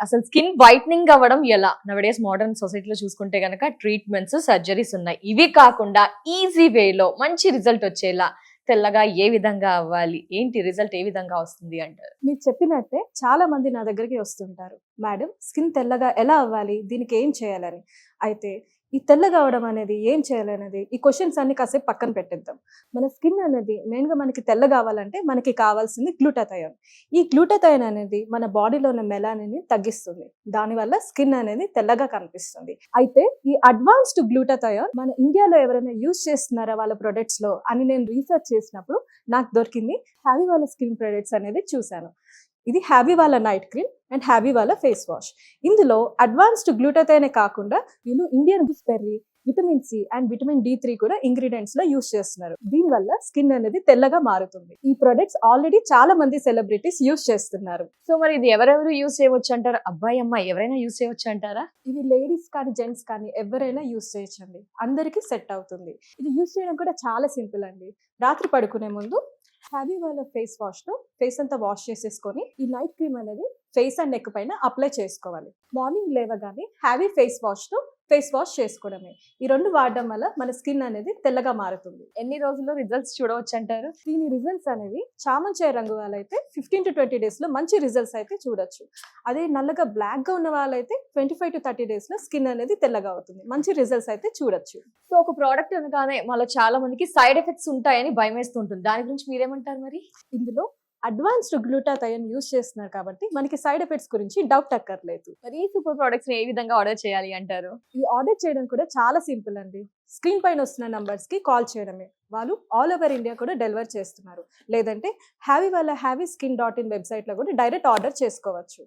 అసలు skin whitening అవ్వడం ఎలా? నవడేస్ మోడర్న్ సొసైటీలో చూసుకుంటే గనక ట్రీట్మెంట్స్, సర్జరీస్ ఉన్నాయి. ఇవి కాకుండా ఈజీ వేలో మంచి రిజల్ట్ వచ్చేలా తెల్లగా ఏ విధంగా అవ్వాలి? ఏంటి రిజల్ట్ ఏ విధంగా వస్తుంది అంటారు? మీరు చెప్పినట్టే చాలా మంది నా దగ్గరికి వస్తుంటారు. మేడం, స్కిన్ తెల్లగా ఎలా అవ్వాలి? దీనికి ఏం చేయాలని. అయితే ఈ తెల్లగా అవ్వడం అనేది ఏం చేయాలనేది ఈ క్వశ్చన్స్ అన్ని కాసేపు పక్కన పెట్టేద్దాం. మన స్కిన్ అనేది మెయిన్గా మనకి తెల్లగా అవ్వాలంటే మనకి కావాల్సింది గ్లూటాథయోన్. ఈ గ్లూటాథయోన్ అనేది మన బాడీలో ఉన్న మెలానిన్ని తగ్గిస్తుంది. దానివల్ల స్కిన్ అనేది తెల్లగా కనిపిస్తుంది. అయితే ఈ అడ్వాన్స్డ్ గ్లూటాథయోన్ మన ఇండియాలో ఎవరైనా యూజ్ చేస్తున్నారా వాళ్ళ ప్రొడక్ట్స్ లో అని నేను రీసెర్చ్ చేసినప్పుడు నాకు దొరికింది హ్యావీ వాళ్ళ స్కిన్ ప్రొడక్ట్స్ అనేది చూశాను. ఇది హ్యావీ వాళ్ళ నైట్ క్రీమ్ అండ్ హ్యావీ వాళ్ళ ఫేస్ వాష్. ఇందులో అడ్వాన్స్డ్ గ్లూటాథయోనే కాకుండా వీళ్ళు Indian gooseberry, vitamin C and vitamin D3 కూడా ఇంగ్రీడియంట్స్ లో యూస్ చేస్తున్నారు. దీనివల్ల స్కిన్ అనేది తెల్లగా మారుతుంది. ఈ ప్రొడక్ట్స్ ఆల్రెడీ చాలా మంది సెలబ్రిటీస్ యూస్ చేస్తున్నారు. సో మరి ఇది ఎవరెవరు యూజ్ చేయవచ్చు అంటారు? అబ్బాయి, అమ్మాయి ఎవరైనా యూజ్ చేయవచ్చు అంటారా? ఇది లేడీస్ కానీ జెంట్స్ కానీ ఎవరైనా యూస్ చేయొచ్చండి. అందరికీ సెట్ అవుతుంది. ఇది యూస్ చేయడం కూడా చాలా సింపుల్ అండి. రాత్రి పడుకునే ముందు హ్యావీ వాళ్ళ ఫేస్ వాష్ తో ఫేస్ అంతా వాష్ చేసేసుకొని ఈ నైట్ క్రీమ్ అనేది ఫేస్ అండ్ నెక్ పైన అప్లై చేసుకోవాలి. మార్నింగ్ లేవగానే హ్యావీ ఫేస్ వాష్ తో ఫేస్ వాష్ చేసుకోవడమే. ఈ రెండు వాడడం వల్ల మన స్కిన్ అనేది తెల్లగా మారుతుంది. ఎన్ని రోజుల్లో రిజల్ట్స్ చూడవచ్చు అంటారు? దీని రిజల్ట్స్ అనేవి చామంచాయ రంగు వాళ్ళైతే 15 to 20 days లో మంచి రిజల్ట్స్ అయితే చూడొచ్చు. అదే నల్లగా బ్లాక్ గా ఉన్న వాళ్ళైతే 25 to 30 days లో స్కిన్ అనేది తెల్లగా అవుతుంది. మంచి రిజల్ట్స్ అయితే చూడొచ్చు. సో ఒక ప్రోడక్ట్ అనగానే మళ్ళీ చాలా మందికి సైడ్ ఎఫెక్ట్స్ ఉంటాయని భయం వేస్తుంటుంది. దాని గురించి మీరేమంటారు మరి? ఇందులో అడ్వాన్స్డ్ గ్లూటాథయోన్ యూస్ చేస్తున్నారు కాబట్టి మనకి సైడ్ ఎఫెక్ట్స్ గురించి డౌట్ అక్కర్లేదు. మరి ఈ సూపర్ ప్రొడక్ట్స్ ఏ విధంగా ఆర్డర్ చేయాలి అంటారు? ఈ ఆర్డర్ చేయడం కూడా చాలా సింపుల్ అండి. స్క్రీన్ పైన వస్తున్న నంబర్స్ కి కాల్ చేయడమే. వాళ్ళు ఆల్ ఓవర్ ఇండియా కూడా డెలివర్ చేస్తున్నారు. లేదంటే హ్యావీ వాళ్ళ హ్యావీ స్కిన్.in వెబ్సైట్ లో కూడా డైరెక్ట్ ఆర్డర్ చేసుకోవచ్చు.